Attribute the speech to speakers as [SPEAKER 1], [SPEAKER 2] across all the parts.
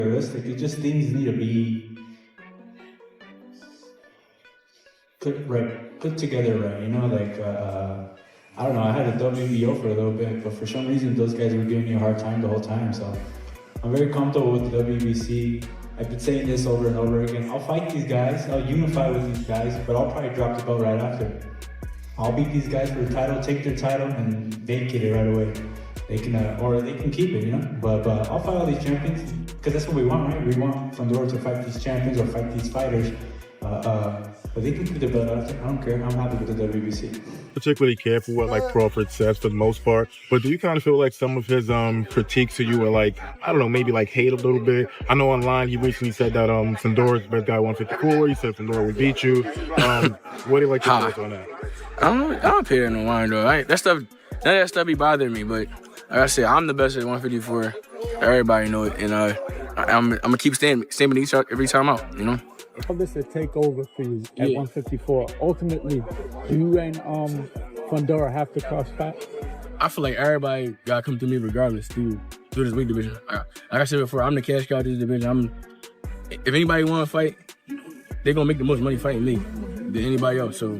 [SPEAKER 1] realistic. It just things need to be put together right. You know, like I don't know. I had a WBO for a little bit, but for some reason those guys were giving me a hard time the whole time. So I'm very comfortable with the WBC. I've been saying this over and over again. I'll fight these guys. I'll unify with these guys, but I'll probably drop the belt right after. I'll beat these guys for the title, take their title, and vacate it right away. They can, or they can keep it, you know. But I'll fight all these champions because that's what we want, right? We want Fundora to fight these champions or fight these fighters. But they can keep the belt after. I don't care. I'm happy with the WBC.
[SPEAKER 2] Particularly careful what like Crawford says for the most part, but do you kind of feel like some of his critiques to you are like, I don't know, maybe like hate a little bit? I know online he recently said that Fundora's best guy 154. He said Fundora would beat you. What do you like your thoughts on that?
[SPEAKER 3] I don't pay that no mind though. That stuff be bothering me, but like I said, I'm the best at 154. Everybody know it, and I'm gonna keep standing each every time out, you know.
[SPEAKER 4] How this a takeover for you at 154? Ultimately, do you and Fundora have to cross paths?
[SPEAKER 3] I feel like everybody gotta come through me regardless through this weight division. Like I said before, I'm the cash cow of this division. If anybody want to fight, they're gonna make the most money fighting me than anybody else. So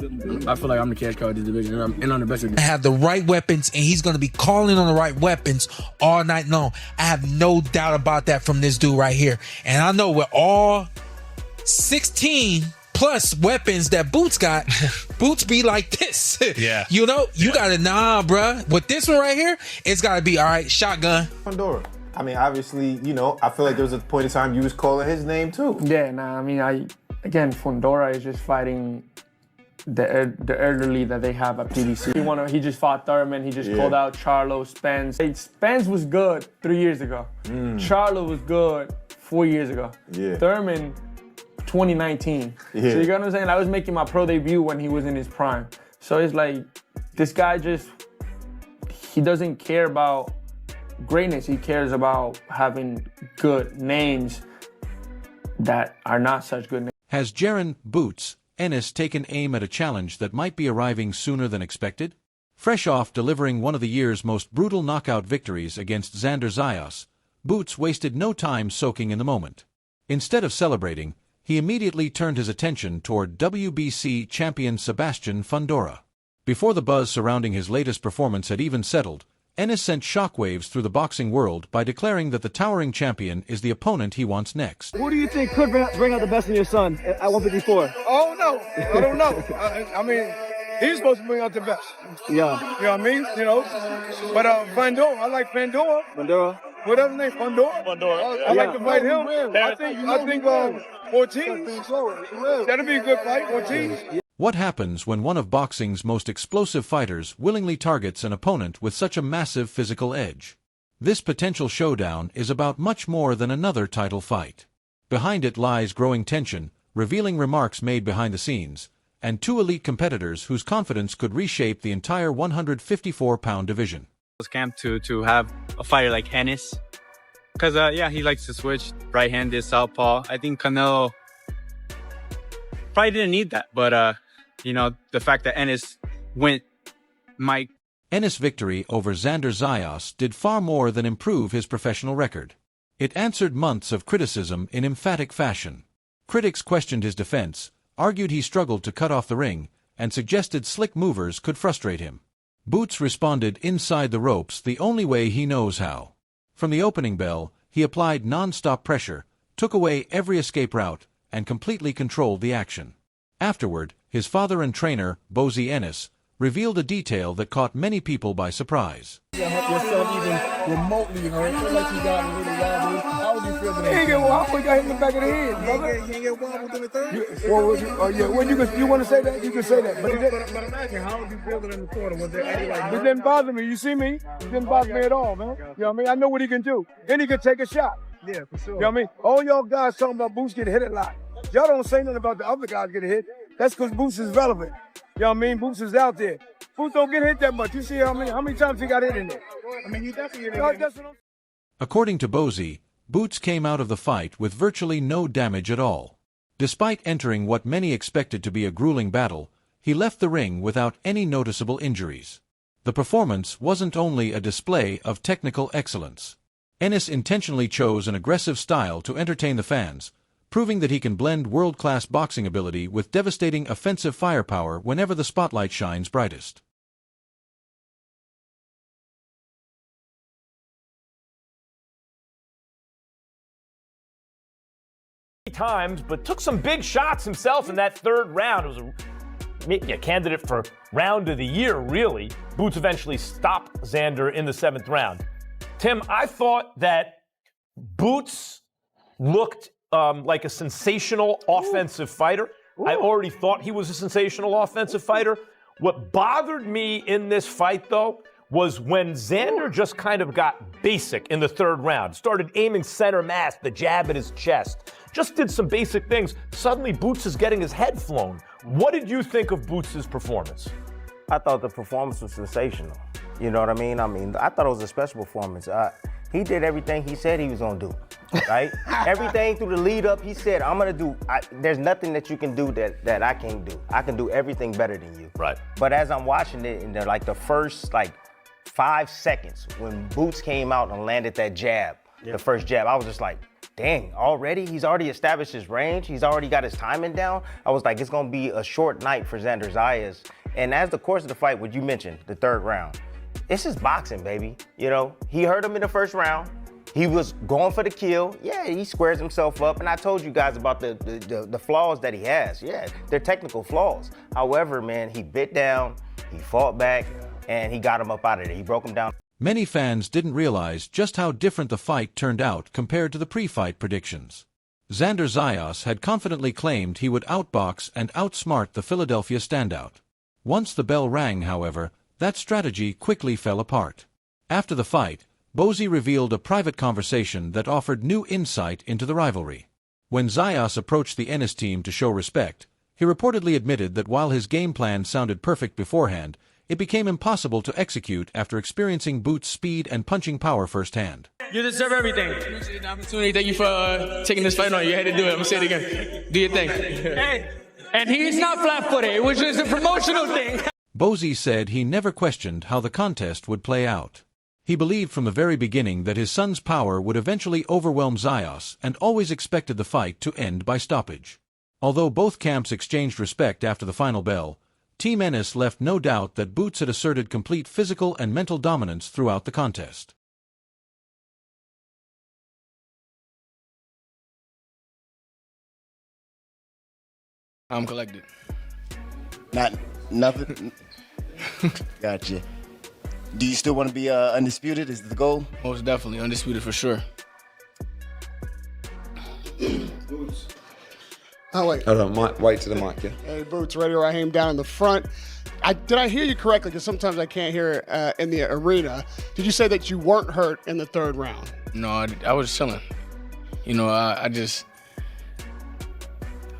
[SPEAKER 3] I feel like I'm the cash cow of this division, and I'm the best of it.
[SPEAKER 5] Have the right weapons, and he's going to be calling on the right weapons all night long. I have no doubt about that from this dude right here. And I know with all 16 plus weapons that Boots got, Boots be like this.
[SPEAKER 6] Yeah.
[SPEAKER 5] You know, you got to, bruh. With this one right here, it's got to be, all right, shotgun.
[SPEAKER 7] Fundora. I mean, obviously, you know, I feel like there was a point in time you was calling his name too.
[SPEAKER 8] Yeah, I mean, again, Fundora is just fighting the elderly that they have at PBC. He just fought Thurman. He just called out Charlo, Spence. Spence was good 3 years ago. Charlo was good 4 years ago. Thurman, 2019. So you got what I'm saying? I was making my pro debut when he was in his prime. So it's like, this guy he doesn't care about greatness. He cares about having good names that are not such good names.
[SPEAKER 9] Has Jaron Boots Ennis taken aim at a challenge that might be arriving sooner than expected? Fresh off delivering one of the year's most brutal knockout victories against Xander Zayas, Boots wasted no time soaking in the moment. Instead of celebrating, he immediately turned his attention toward WBC champion Sebastian Fundora. Before the buzz surrounding his latest performance had even settled, Ennis sent shockwaves through the boxing world by declaring that the towering champion is the opponent he wants next.
[SPEAKER 10] Who do you think could bring out the best in your son at 154?
[SPEAKER 11] Oh, no. I don't know. I mean, he's supposed to bring out the best.
[SPEAKER 10] Yeah.
[SPEAKER 11] You know what I mean? You know. But Fundora, I like Fundora.
[SPEAKER 10] Fundora?
[SPEAKER 11] Whatever his name, Fundora?
[SPEAKER 6] Fundora.
[SPEAKER 11] I like to fight him. I think 14. That'll be a good fight, 14.
[SPEAKER 9] What happens when one of boxing's most explosive fighters willingly targets an opponent with such a massive physical edge? This potential showdown is about much more than another title fight. Behind it lies growing tension, revealing remarks made behind the scenes, and two elite competitors whose confidence could reshape the entire 154-pound division.
[SPEAKER 12] Camp to have a fighter like Ennis, because he likes to switch right-handed southpaw. I think Canelo probably didn't need that, but you know, the fact that Ennis went might.
[SPEAKER 9] Ennis' victory over Xander Zayas did far more than improve his professional record. It answered months of criticism in emphatic fashion. Critics questioned his defense, argued he struggled to cut off the ring, and suggested slick movers could frustrate him. Boots responded inside the ropes the only way he knows how. From the opening bell, he applied non-stop pressure, took away every escape route, and completely controlled the action. Afterward, his father and trainer, Bozy Ennis, revealed a detail that caught many people by surprise.
[SPEAKER 10] Your son even remotely hurt. Feel like you got a little wobble. How would you feel when
[SPEAKER 11] he ain't get wobbled? He got hit in the back of the head, brother.
[SPEAKER 10] He ain't get wobbled in the third?
[SPEAKER 11] When you want to say that, you can say that. But
[SPEAKER 10] imagine, how would you feel it in the quarter? Was there any like...
[SPEAKER 11] It didn't bother me. You see me? It didn't bother me at all, man. You know what I mean? I know what he can do. Then he can take a shot.
[SPEAKER 10] Yeah, for sure.
[SPEAKER 11] You know what I mean? All y'all guys talking about Boots getting hit a lot. Y'all don't say nothing about the other guys getting hit. That's because Boots is relevant. You know what I mean? Boots is out there. Boots don't get hit that much. You see how many times he got hit in there?
[SPEAKER 10] I mean, you definitely get hit.
[SPEAKER 9] According to Bozy, Boots came out of the fight with virtually no damage at all. Despite entering what many expected to be a grueling battle, he left the ring without any noticeable injuries. The performance wasn't only a display of technical excellence. Ennis intentionally chose an aggressive style to entertain the fans, proving that he can blend world-class boxing ability with devastating offensive firepower whenever the spotlight shines brightest.
[SPEAKER 6] Times, but took some big shots himself in that third round. It was maybe a candidate for round of the year, really. Boots eventually stopped Xander in the 7th round. Tim, I thought that Boots looked like a sensational offensive fighter. I already thought he was a sensational offensive fighter. What bothered me in this fight, though, was when Xander just kind of got basic in the 3rd round, started aiming center mass, the jab at his chest, just did some basic things. Suddenly, Boots is getting his head flown. What did you think of Boots' performance?
[SPEAKER 13] I thought the performance was sensational. You know what I mean? I thought it was a special performance. He did everything he said he was gonna do, right? Everything through the lead up, he said, I'm gonna do, there's nothing that you can do that I can't do. I can do everything better than you.
[SPEAKER 6] Right.
[SPEAKER 13] But as I'm watching it, in the first 5 seconds, when Boots came out and landed that jab, the first jab, I was just like, dang, already? He's already established his range. He's already got his timing down. I was like, it's gonna be a short night for Xander Zayas. And as the course of the fight, what you mentioned, the 3rd round, it's just boxing, baby. You know, he hurt him in the 1st round. He was going for the kill. Yeah, he squares himself up. And I told you guys about the flaws that he has. Yeah, they're technical flaws. However, man, he bit down, he fought back, and he got him up out of there. He broke him down.
[SPEAKER 9] Many fans didn't realize just how different the fight turned out compared to the pre-fight predictions. Xander Zayas had confidently claimed he would outbox and outsmart the Philadelphia standout. Once the bell rang, however, that strategy quickly fell apart. After the fight, Bozy revealed a private conversation that offered new insight into the rivalry. When Zayas approached the Ennis team to show respect, he reportedly admitted that while his game plan sounded perfect beforehand, it became impossible to execute after experiencing Boots' speed and punching power firsthand.
[SPEAKER 3] You deserve everything. Appreciate the opportunity. Thank you for taking this fight on. You had to do it. I'm going to say it again. Do your thing. Hey, and he's not flat-footed. It was just a promotional thing.
[SPEAKER 9] Bozy said he never questioned how the contest would play out. He believed from the very beginning that his son's power would eventually overwhelm Zayas and always expected the fight to end by stoppage. Although both camps exchanged respect after the final bell, Team Ennis left no doubt that Boots had asserted complete physical and mental dominance throughout the contest.
[SPEAKER 3] I'm collected.
[SPEAKER 14] Nothing? Gotcha. Do you still want to be undisputed? Is the goal?
[SPEAKER 3] Most definitely. Undisputed for sure.
[SPEAKER 10] Oh, wait.
[SPEAKER 15] Hold on, Mike, wait to the mic, yeah?
[SPEAKER 10] Hey, Boots, Radio Raheem down in the front. Did I hear you correctly? Because sometimes I can't hear it in the arena. Did you say that you weren't hurt in the 3rd round?
[SPEAKER 3] No, I was chilling. You know, I just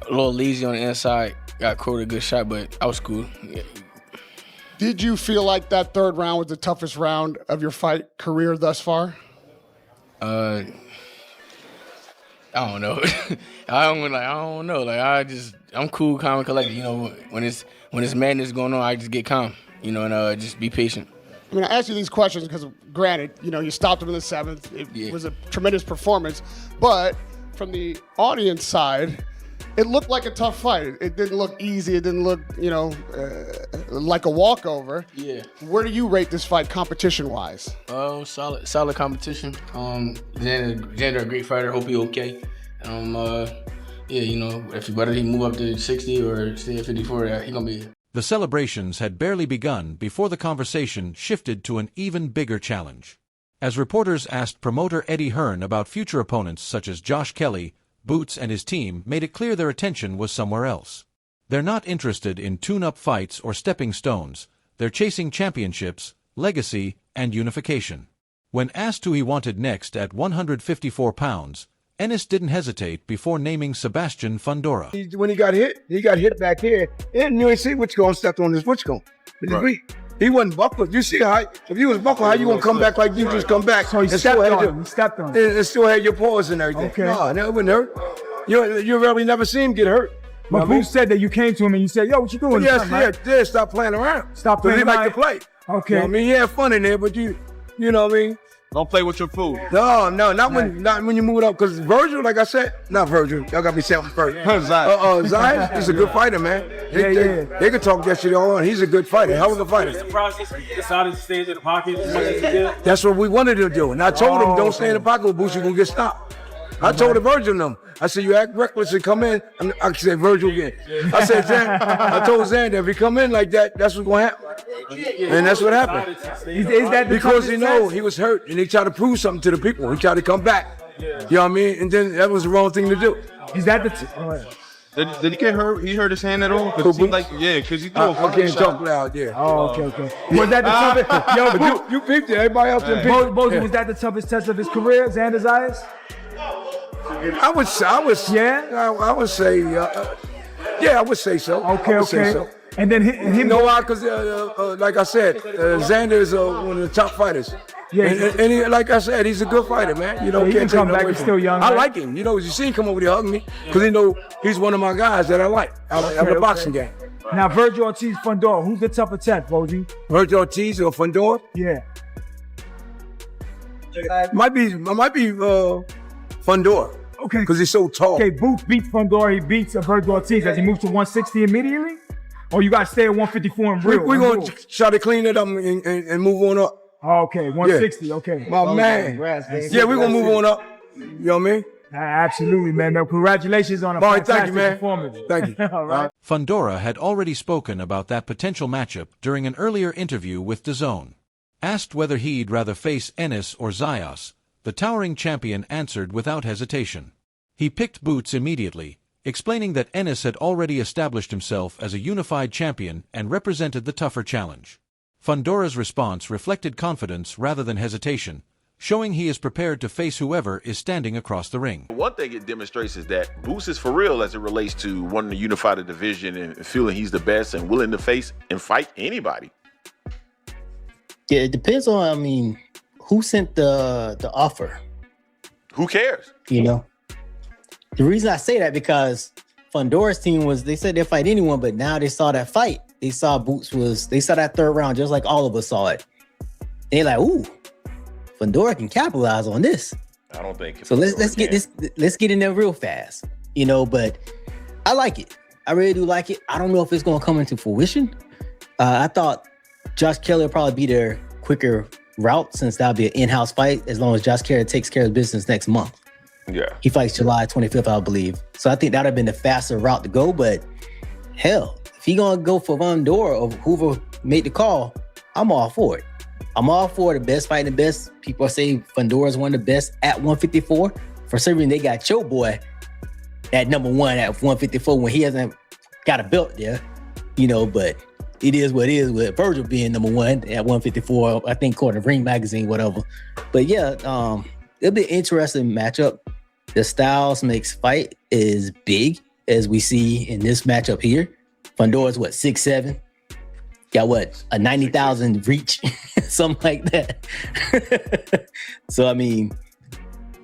[SPEAKER 3] a little lazy on the inside. Got quoted a good shot, but I was cool. Yeah.
[SPEAKER 10] Did you feel like that 3rd round was the toughest round of your fight career thus far?
[SPEAKER 3] I don't know. I don't know. I'm cool, calm, and collected. You know, when it's madness going on, I just get calm. You know, and just be patient.
[SPEAKER 10] I mean, I asked you these questions because, granted, you know, you stopped him in the 7th. It was a tremendous performance, but from the audience side, it looked like a tough fight. It didn't look easy. It didn't look, you know, like a walkover.
[SPEAKER 3] Yeah.
[SPEAKER 10] Where do you rate this fight competition-wise?
[SPEAKER 3] Oh, solid competition. Xander, a great fighter. Hope he okay. Yeah, you know, whether he move up to 60 or stay at 54, he gonna be.
[SPEAKER 9] The celebrations had barely begun before the conversation shifted to an even bigger challenge. As reporters asked promoter Eddie Hearn about future opponents such as Josh Kelly, Boots and his team made it clear their attention was somewhere else. They're not interested in tune-up fights or stepping stones. They're chasing championships, legacy, and unification. When asked who he wanted next at 154 pounds, Ennis didn't hesitate before naming Sebastian Fundora.
[SPEAKER 11] When he got hit back here, and you ain't see which going stepped on his which going. Right. He wasn't buckled. You see how, if you was buckled, how you gonna come back like you just come back?
[SPEAKER 4] So he stepped on.
[SPEAKER 11] And still had your paws and everything.
[SPEAKER 4] Okay.
[SPEAKER 11] No, it wouldn't hurt. You really never seen him get hurt.
[SPEAKER 4] But who said that you came to him and you said, yo, what you doing?
[SPEAKER 11] Yes, stop playing around.
[SPEAKER 4] Stop playing
[SPEAKER 11] around. He like to play.
[SPEAKER 4] Okay.
[SPEAKER 11] You know what I mean? He had fun in there, but you know what I mean?
[SPEAKER 15] Don't play with your food.
[SPEAKER 11] No, not when you move it up. Because Virgil, like I said, not Virgil. Y'all got me saying first. Zayas, he's a good fighter, man. They can talk that shit all on. He's a good fighter, hell of a fighter.
[SPEAKER 16] The process, he decided to stay in the pocket as much as he did.
[SPEAKER 11] That's what we wanted to do. And I told him, don't stay in the pocket with Boots, you're going to get stopped. I told the Virgil them. I said, you act reckless and come in. I said, Virgil again. I said, I told Xander, if he come in like that, that's what's going to happen. And that's what happened.
[SPEAKER 16] Is that
[SPEAKER 11] because he know he was hurt and he tried to prove something to the people. He tried to come back. You know what I mean? And then that was the wrong thing to do.
[SPEAKER 16] Is that the...
[SPEAKER 15] Did he get hurt? He hurt his hand at all? Because he threw a
[SPEAKER 11] I can't talk loud, yeah.
[SPEAKER 16] Oh, okay. Was that the toughest... Yo,
[SPEAKER 11] you peeped it. Everybody else didn't peep.
[SPEAKER 16] Bozy, was that the toughest test of his career, Xander Zayas?
[SPEAKER 11] I would say, I would say so.
[SPEAKER 16] Okay. And then him,
[SPEAKER 11] you know why? Because like I said, Xander is one of the top fighters.
[SPEAKER 16] Yeah,
[SPEAKER 11] and he, like I said, he's a good fighter, man. You know,
[SPEAKER 16] he can come back. He's still young.
[SPEAKER 11] I like him. You know, you see him come over there hug me because you know he's one of my guys that I like. I like the boxing game.
[SPEAKER 16] Now, Virgil Ortiz, Fundora, who's the tougher test, Bozy?
[SPEAKER 11] Virgil Ortiz or Fundora?
[SPEAKER 16] Yeah.
[SPEAKER 11] Might be Fundora.
[SPEAKER 16] Okay.
[SPEAKER 11] Because he's so tall.
[SPEAKER 16] Okay, Boots beats Fundora. He beats Virgil Ortiz. Does he move to 160 immediately? Or you got to stay at 154 and real?
[SPEAKER 11] We're going to try to clean it up and move on up.
[SPEAKER 16] Okay, 160, okay.
[SPEAKER 11] My man. Yeah, we're going to move on up. You know what I mean?
[SPEAKER 16] Absolutely, man. No, congratulations on a fantastic performance.
[SPEAKER 11] Thank you.
[SPEAKER 16] All right.
[SPEAKER 9] Fundora had already spoken about that potential matchup during an earlier interview with DAZN. Asked whether he'd rather face Ennis or Zayas, the towering champion answered without hesitation. He picked Boots immediately, explaining that Ennis had already established himself as a unified champion and represented the tougher challenge. Fundora's response reflected confidence rather than hesitation, showing he is prepared to face whoever is standing across the ring.
[SPEAKER 17] One thing it demonstrates is that Boots is for real as it relates to wanting to unify the division and feeling he's the best and willing to face and fight anybody.
[SPEAKER 18] Yeah, it depends on, who sent the offer.
[SPEAKER 17] Who cares?
[SPEAKER 18] You know? The reason I say that because Fundora's team they said they'd fight anyone, but now they saw that fight. They saw they saw that third round just like all of us saw it. They're like, ooh, Fundora can capitalize on this.
[SPEAKER 17] I don't think
[SPEAKER 18] so. Let's get in there real fast, you know. But I like it. I really do like it. I don't know if it's gonna come into fruition. I thought Josh Kelly would probably be their quicker route since that'll be an in-house fight as long as Josh Kelly takes care of business next month.
[SPEAKER 17] Yeah,
[SPEAKER 18] he fights July 25th, I believe. So I think that'd have been the faster route to go. But hell, if he gonna go for Fundora or whoever made the call, I'm all for it. I'm all for the best fighting the best. People say Fundora's one of the best at 154. For some reason, they got your boy at number one at 154 when he hasn't got a belt there, you know, but it is what it is with Virgil being number one at 154, I think, according to Ring Magazine, whatever. But yeah, it'll be an interesting matchup. The styles makes fight is big, as we see in this matchup here. Fundora's 6'7", got a 90,000 reach, something like that. So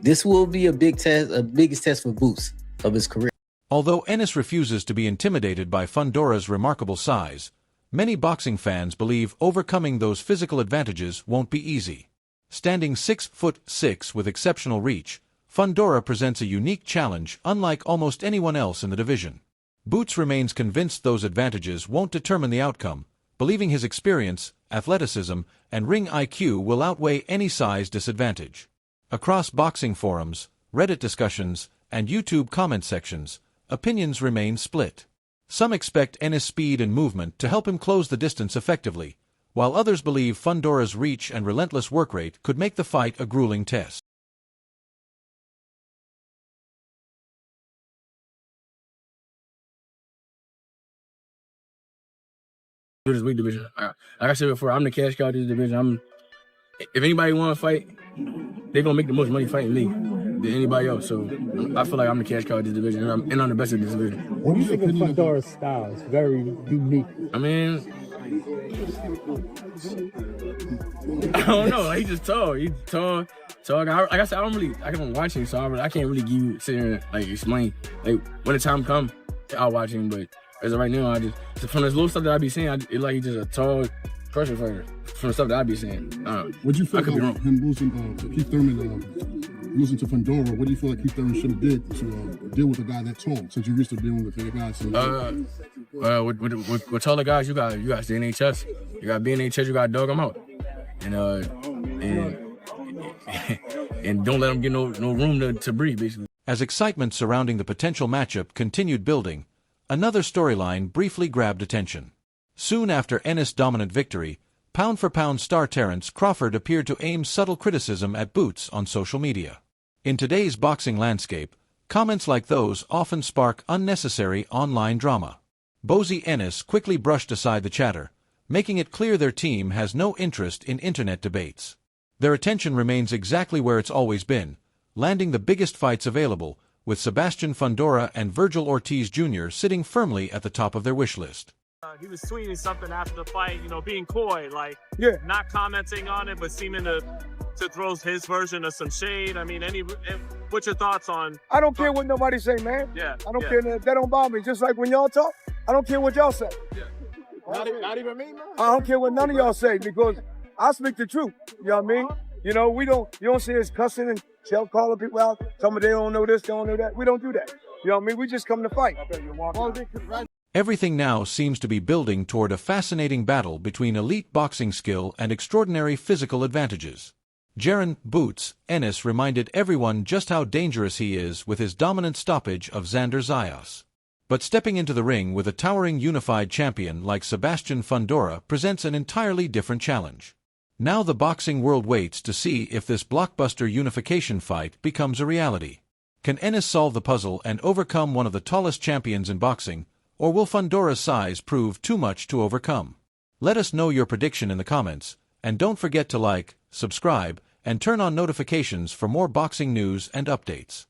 [SPEAKER 18] this will be a big test, a biggest test for Boots of his career.
[SPEAKER 9] Although Ennis refuses to be intimidated by Fundora's remarkable size, many boxing fans believe overcoming those physical advantages won't be easy. Standing 6'6" with exceptional reach, Fundora presents a unique challenge unlike almost anyone else in the division. Boots remains convinced those advantages won't determine the outcome, believing his experience, athleticism, and ring IQ will outweigh any size disadvantage. Across boxing forums, Reddit discussions, and YouTube comment sections, opinions remain split. Some expect Ennis' speed and movement to help him close the distance effectively, while others believe Fundora's reach and relentless work rate could make the fight a grueling test.
[SPEAKER 3] This weight division. Like I said before, I'm the cash cow of this division. If anybody want to fight, they're gonna make the most money fighting me than anybody else. So I feel like I'm the cash cow of this division, and I'm the best of this division.
[SPEAKER 4] What do you think of Fundora's style? It's very unique.
[SPEAKER 3] I don't know. He's just tall. He's tall. Like I said, I can watch him, so I can't really sit here and explain. Like when the time comes, I'll watch him. But as of right now, from this little stuff that I be seeing, he's just a tall crush a fighter from the stuff that I be saying.
[SPEAKER 19] What you feel
[SPEAKER 3] I could be
[SPEAKER 19] about
[SPEAKER 3] wrong.
[SPEAKER 19] him losing Keith Thurman, losing to Fundora? What do you feel like Keith Thurman should have did to deal with a guy that tall? Since you're used to dealing with the guys.
[SPEAKER 3] With taller guys, you got to stay in their chest. You got to be in their chest. You got to dog them out, and don't let them get no room to breathe. Basically.
[SPEAKER 9] As excitement surrounding the potential matchup continued building, another storyline briefly grabbed attention. Soon after Ennis' dominant victory, pound-for-pound star Terrence Crawford appeared to aim subtle criticism at Boots on social media. In today's boxing landscape, comments like those often spark unnecessary online drama. Bozy Ennis quickly brushed aside the chatter, making it clear their team has no interest in internet debates. Their attention remains exactly where it's always been, landing the biggest fights available, with Sebastian Fundora and Virgil Ortiz Jr. sitting firmly at the top of their wish list.
[SPEAKER 20] He was tweeting something after the fight, being coy, not commenting on it, but seeming to throw his version of some shade. I mean, what's your thoughts on?
[SPEAKER 11] I don't care what nobody say, man.
[SPEAKER 20] Yeah.
[SPEAKER 11] I don't care. That don't bother me. Just like when y'all talk, I don't care what y'all say.
[SPEAKER 20] Yeah.
[SPEAKER 11] Not even me, man. I don't care what none of y'all say because I speak the truth. You know what I mean? You don't see us cussing and calling people out. Some of they don't know this, they don't know that. We don't do that. You know what I mean? We just come to fight.
[SPEAKER 9] Everything now seems to be building toward a fascinating battle between elite boxing skill and extraordinary physical advantages. Jaron "Boots" Ennis reminded everyone just how dangerous he is with his dominant stoppage of Xander Zayas. But stepping into the ring with a towering unified champion like Sebastian Fundora presents an entirely different challenge. Now the boxing world waits to see if this blockbuster unification fight becomes a reality. Can Ennis solve the puzzle and overcome one of the tallest champions in boxing, or will Fundora's size prove too much to overcome? Let us know your prediction in the comments, and don't forget to like, subscribe, and turn on notifications for more boxing news and updates.